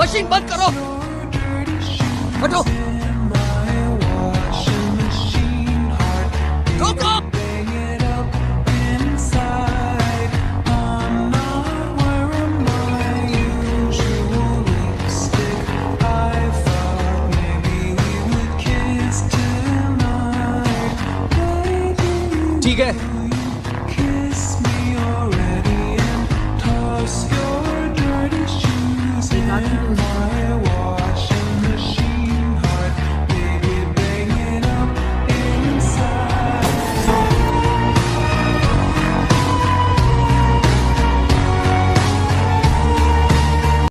Machine बंद करो, हटो, रोको। ठीक है। एक आदमी